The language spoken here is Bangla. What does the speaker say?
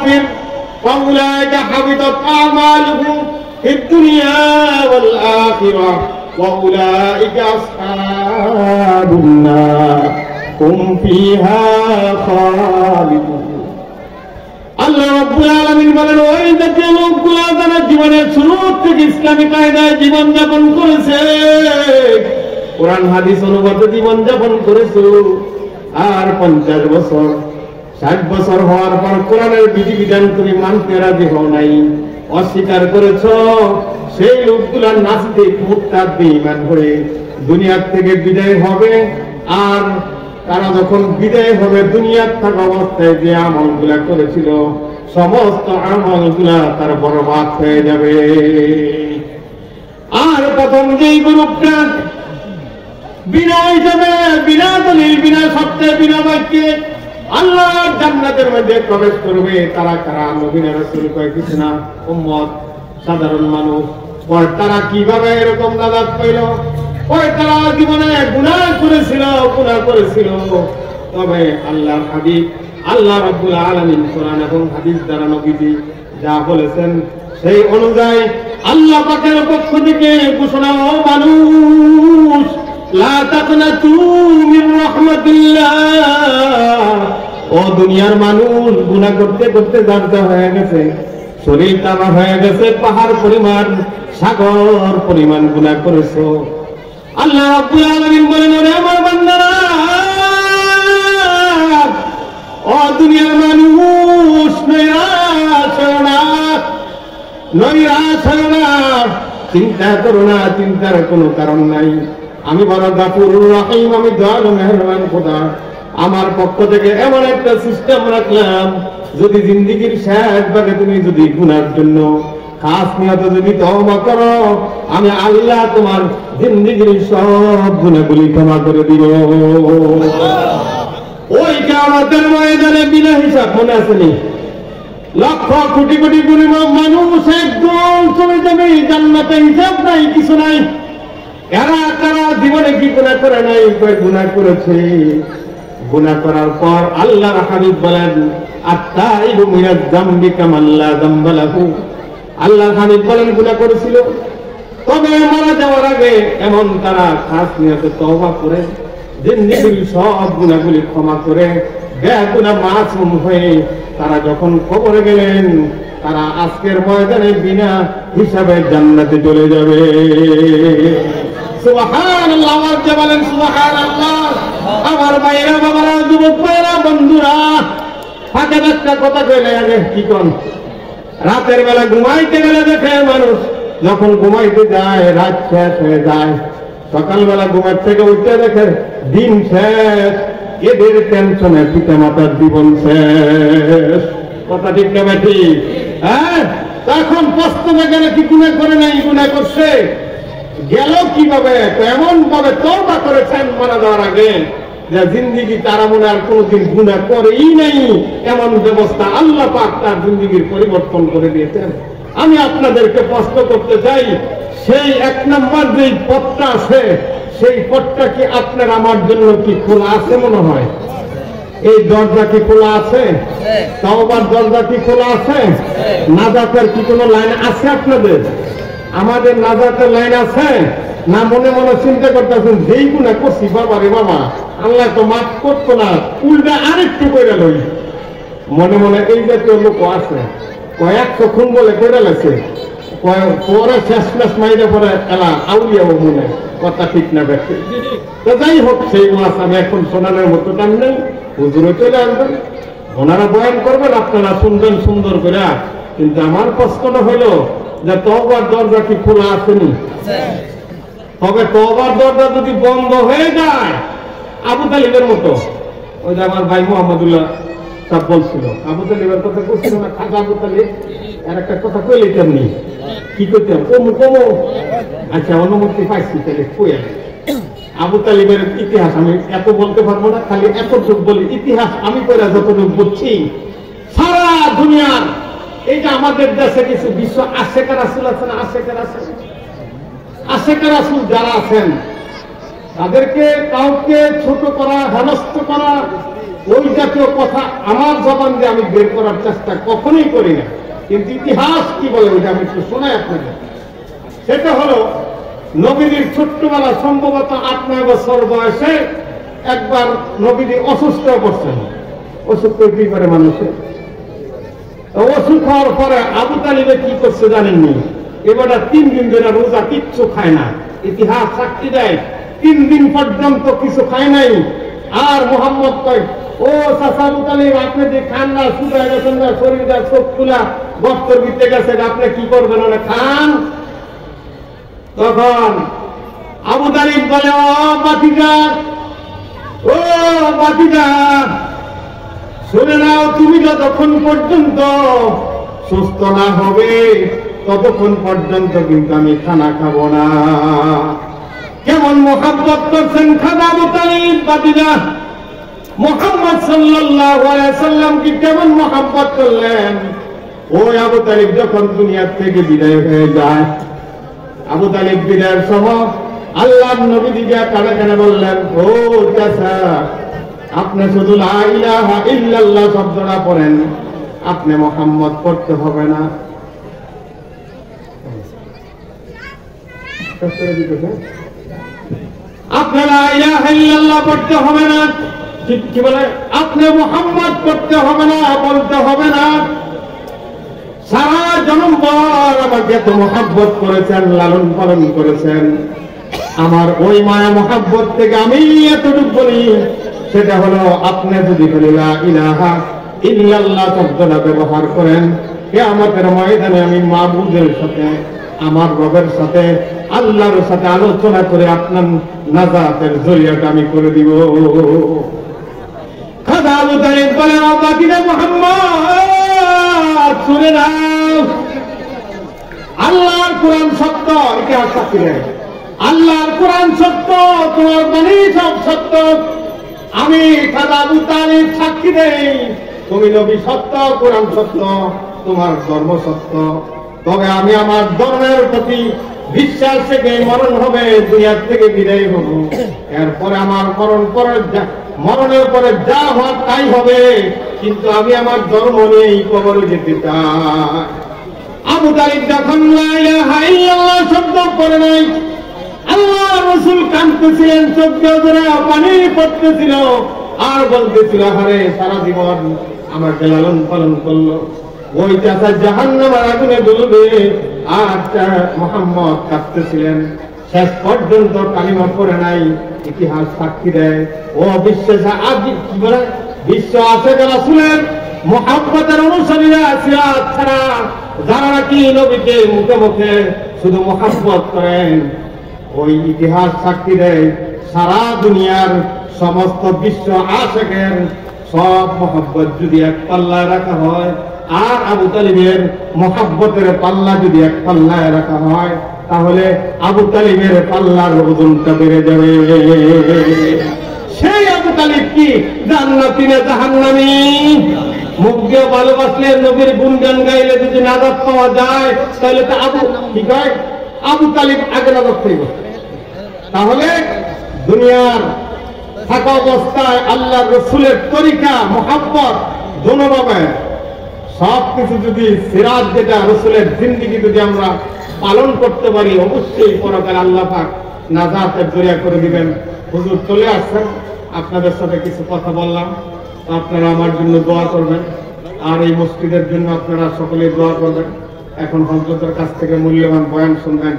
الكافر فأولئك حبطت أعمالهم في الدنيا والآخرة وأولئك أصحاب النار هم فيها خالدون আল্লাহ রাব্বুল আলামিন বলেন ওই জাতীয় লোকগুলো যারা জীবনের শুরু থেকে ইসলামী কায়দায় জীবন যাপন করেছে, কোরআন হাদিস অনুবাদে জীবন যাপন করেছে, আর 50 বছর 60 বছর হওয়ার পর কোরআনের বিধিবিধান তুমি মানতে রাজি হও নাই, অস্বীকার করেছ, সেই লোকগুলার নাস্তিক মুরতাদ বেঈমান হয়ে দুনিয়া থেকে বিদায় হবে। আর তারা যখন বিদায় হবে দুনিয়ার থাকা অবস্থায় যে আমলগুলা করেছিল সমস্ত আমলগুলা তার বরবাদ হয়ে যাবে। আর প্রথম যেই গ্রুপটা বিনা হিসাবে, বিনা দলিল, বিনা সত্যে, বিনা বাক্যে আল্লাহর জান্নাতের মধ্যে প্রবেশ করবে, তারা কারা? নবী রাসূল কয় কিছু না, উম্মত সাধারণ মানুষ। পরে তারা কিভাবে এরকম নাজাত পাইল? ওই তারা জীবনে গুনাহ করেছিল, তবে আল্লাহর হাবিব আল্লাহ রাব্বুল আলামিন কোরআন এবং হাদিস দ্বারা নবীজি যা বলেছেন সেই অনুযায়ী আল্লাহ পাকের পক্ষ থেকে ঘোষণা, ও মানুষ লা তাকনাতু মির রাহমাতিল্লাহ, ও দুনিয়ার মানুষ গুনাহ করতে করতে দাঁড়া হয়ে গেছে, শরীর তামা হয়ে গেছে, পাহাড় পরিমাণ, সাগর পরিমাণ গুনাহ করেছো। আল্লাহ রাব্বুল আলামিন বলেন, ওরে আমার বান্দারা, ও দুনিয়ার মানুষ নৈরাশ হয়ো না, চিন্তা করো না, চিন্তার কোনো কারণ নাই। আমি বড় গাফুরুর রহিম, আমি দয়ালু মেহেরবান খোদা। আমার পক্ষ থেকে এমন একটা সিস্টেম রাখলাম, যদি জিন্দেগীর শেষ ভাগে তুমি যদি গুনার জন্য খাস নিয়ত যদি তওবা করো, আমি আল্লাহ তোমার জিন্দেগীর সব গুনাহগুলি ক্ষমা করে দিব। ওই কিয়ামতের ময়দানে বিনা হিসাব, মনে আসেনি? লক্ষ কোটি কোটি মানুষ একদম চলে যাবে জান্নাতে, হিসাব নাই, কিছু নাই। কারা কারা জীবনে কি গুনাহ করে নাই? গুনাহ করেছে। গুনাহ করার পর আল্লাহর হাবিব বলেন, আত-তাইবু মিনাজ যামবি কামান লা যামবা লাহু। আল্লাহর হাবিব বলেন, গুনাহ করেছিল, তবে মারা যাওয়ার আগে এমন তারা খাস নিয়তে তওবা করে জিন্দেগীর সব গুনাহগুলি ক্ষমা করে বেগুনাহ মাসুম হয়ে তারা যখন কবরে গেলেন, তারা আজকের ময়দানে বিনা হিসাবে জান্নাতে চলে যাবে। সুবহানাল্লাহ, আমার যে বলেন সুবহানাল্লাহ। আমার ভাইরা, বাবারা, যুবক ভাইরা, বন্ধুরা, ফাঁকে একটা কথা কইলে আগে কি কোন, রাতের বেলা ঘুমাইতে গেলে দেখে মানুষ যখন ঘুমাইতে যায় রাত শেষ হয়ে যায়, সকালবেলা ঘুমার থেকে উঠতে দেখে দিন শেষ, এদের টেনশনে পিতা মাতার জীবন শেষ। কথা ঠিক না বেটি? হ্যাঁ, তখন প্রশ্নে গেলে কি গুনাহ করে নাই? গুনাহ করছে, গেল কিভাবে? এমন ভাবে তওবা করেছেন মারা যাওয়ার আগে যে জিন্দেগি তারা মনে আর কোনদিন গুনাহ করেই নাই, এমন ব্যবস্থা আল্লাহ পাক তার জিন্দেগির পরিবর্তন করে দিয়েছেন। আমি আপনাদেরকে প্রশ্ন করতে চাই, সেই 1 নম্বর যে পথটা আছে, সেই পথটা কি আপনার আমার জন্য কি খোলা আছে? মনে হয় এই দরজা কি খোলা আছে? তওবার দরজা কি খোলা আছে? নাজাতের কি কোনো লাইন আছে আপনাদের? আমাদের নাজাতের লাইন আছে না? মনে মনে চিন্তা করতেছেন, যেই গুনাহ করছি বাবা রে বাবা, আল্লাহ তো মাফ করতো না, উল্টা আরেকটু করে লই। মনে মনে এই জাতীয় লোক আছে, কয়েকশো খুন বলে করে লেছে, পরে শেষ মেশ মাইরে পরে এলা আউলিয়াও মনে। কথা ঠিক না ব্যক্তি? তো যাই হোক, সেই মাস আমি এখন শোনানোর মতো টান নেই, হুজুরে চলে আসবেন, ওনারা বয়ান করবেন, আপনারা শুনবেন সুন্দর করে। কিন্তু আমার প্রশ্নটা হইল যে তওবার দরজা কি খোলা আসেনি? তবে তওবার দরজা যদি বন্ধ হয়ে যায়, আবু তালিবের মতো, ওই যে আমার ভাই মোহাম্মদুল্লাহ সব বলছিল, আবু তালিবের কথা বলছিল না, খাজা আবু তালিব, আর একটা কথা কইলে তেমনি কি করতাম, কমু কমু, আচ্ছা অনুমতি পাইছি, তাহলে কইয়া আবু তালিবের ইতিহাস আমি এত বলতে পারবো না, খালি এতটুকু বলি। ইতিহাস আমি কইরা যতটুকু বুঝছি, সারা দুনিয়ার এইটা আমাদের দেশে কিছু বিশ্ব আশেকা রাসূল আছেন, আশেকা রাসূল যারা আছেন, তাদেরকে কাউকে ছোট করা, হেনস্থ করা, ওই জাতীয় কথা আমার জবান দিয়ে আমি বের করার চেষ্টা কখনোই করি না, কিন্তু ইতিহাস কি বলে ওইটা আমি একটু শোনাই আপনাদের। সেটা হলো নবীজির ছোট্টবেলা সম্ভবত 8-9 বছর বয়সে একবার নবীজি অসুস্থ করছেন। অসুস্থ কি করে মানুষের, ওষুধ খাওয়ার পরে আবু তালিবে কি করছে জানেননি? এবার 3 দিন ধরে রোজা কিচ্ছু খায় না। ইতিহাস সাক্ষী দেয় 3 দিন পর্যন্ত কিছু খায় নাই। আর মোহাম্মদ কয়, ও চাচা আবু তালিব, আপনি যে খান না, শুকায় গেছেন না, শরীরটা চোখ খোলা বস্ত্র ভিতরে গেছে, আপনি কি করবেন? না খান। তখন আবু তালিব বলে, ও বাতিজা, শুনে নাও, তুমি যতক্ষণ পর্যন্ত সুস্থ না হবে ততক্ষণ পর্যন্ত কিন্তু আমি খানা খাবো না। কেমন মোহাব্বত করছেন খানা আবু তালিব বাতিজা, মুহাম্মদ সাল্লাল্লাহু আলাইহি সাল্লাম কি কেমন মোহাব্বত করলেন। ওই আবু তালিব যখন দুনিয়া থেকে বিদায় হয়ে যায়, আবু তালিব বিদায়ের সময় আল্লাহর নবী দিকে কানে কানে বললেন, ও চাচা, আপনি শুধু লা ইলাহা ইল্লাল্লাহ শব্দটা পড়েন, আপনি মুহাম্মদ পড়তে হবে না। আপনি লা ইলাহা ইল্লাল্লাহ পড়তে হবে না, কি বলে, আপনি মুহাম্মদ পড়তে হবে না, বলতে হবে না। সারা জন্মভর আমাকে এত মুহাব্বত করেছেন, লালন পালন করেছেন, আমার ওই মায়া মুহাব্বত থেকে আমি এতটুকু বলি, সেটা হলো আপনি যদি লা ইলাহা ইল্লাল্লাহ শব্দটা ব্যবহার করেন, কিয়ামতের ময়দানে আমি মাবুদের সাথে, আমার রবের সাথে, আল্লাহর সাথে আলোচনা করে আপনার নাজাতের জরিয়াটা আমি করে দিব। খাদা আবু তালিব বলে, বাকিরা মুহাম্মদ শুনে নাও, আল্লাহর কোরআন সত্য, ইতিহাস সাক্ষী দেয়, আল্লাহর কোরআন সত্য, তোমার বাণী সব সত্য। আমি খাদা আবু তালিব সাক্ষী দেই, তুমি নবী সত্য, কোরআন সত্য, তোমার ধর্ম সত্য। তবে আমি আমার ধর্মের প্রতি বিশ্বাস থেকে মরণ হবে, দুনিয়ার থেকে বিদায় হব, এরপরে আমার মরণের পরে যা হওয়ার তাই হবে, কিন্তু আমি আমার ধর্ম নিয়েই কবরে যেতে চাই। আবু তালিব যখন লা ইলাহা ইল্লাল্লাহ শব্দ পড়ে নাই, আল্লাহ রাসূল কাঁদতেছিলেন, চোখ দিয়ে পানি পড়তেছিল, আর বলতেছিল, আরে সারা জীবন আমাকে লালন পালন করলো, ওই চাচা জাহান্নামের আগুনে জ্বলবে। আর মুহাম্মদ কাঁদতেছিলেন, শেষ পর্যন্ত কালিমা পড়ে নাই। ইতিহাস সাক্ষী দেয়, ও বিশ্বাস আজ কি বলে, বিশ্ব আশিক রাসূলের মুহাব্বতের অনুসারীরা সিরাত ছাড়া যারা নাকি নবীকে মুখে মুখে শুধু মুহাব্বত করেন, ওই ইতিহাস সাক্ষী দেয়, সারা দুনিয়ার সমস্ত বিশ্ব আশিকের সব মুহাব্বত যদি এক পাল্লায় রাখা হয়, আর আবু তালিবের মুহাব্বতের পাল্লা যদি এক পাল্লায় রাখা হয়, তাহলে আবু তালিবের পাল্লার ওজনটা বেড়ে যাবে। সেই আবু তালিব কি জান্নাতি না জাহান্নামী? মুখ দিয়ে ভালোবাসলে, নবীর গুণগান গাইলে যদি নাজাত পাওয়া যায়, তাহলে তো আবু কি কয়, আবু তালিব আগে নাজাত পাইব। তাহলে দুনিয়ার থাকা অবস্থায় আল্লাহ রসুলের তরিকা, মুহাব্বত দোনোভাবে সবকিছু যদি সিরাত যেটা রসুলের জিন্দেগি যদি আমরা পালন করতে পারি, অবশ্যই পরকালে আল্লাহ পাক নাজাতের জরিয়া করে দিবেন। হুজুর চলে আসছেন, আপনাদের সাথে কিছু কথা বললাম, আপনারা আমার জন্য দোয়া করবেন, আর এই মসজিদের জন্য আপনারা সকলে দোয়া করবেন। এখন হযরতের কাছ থেকে মূল্যবান বয়ান শুনবেন।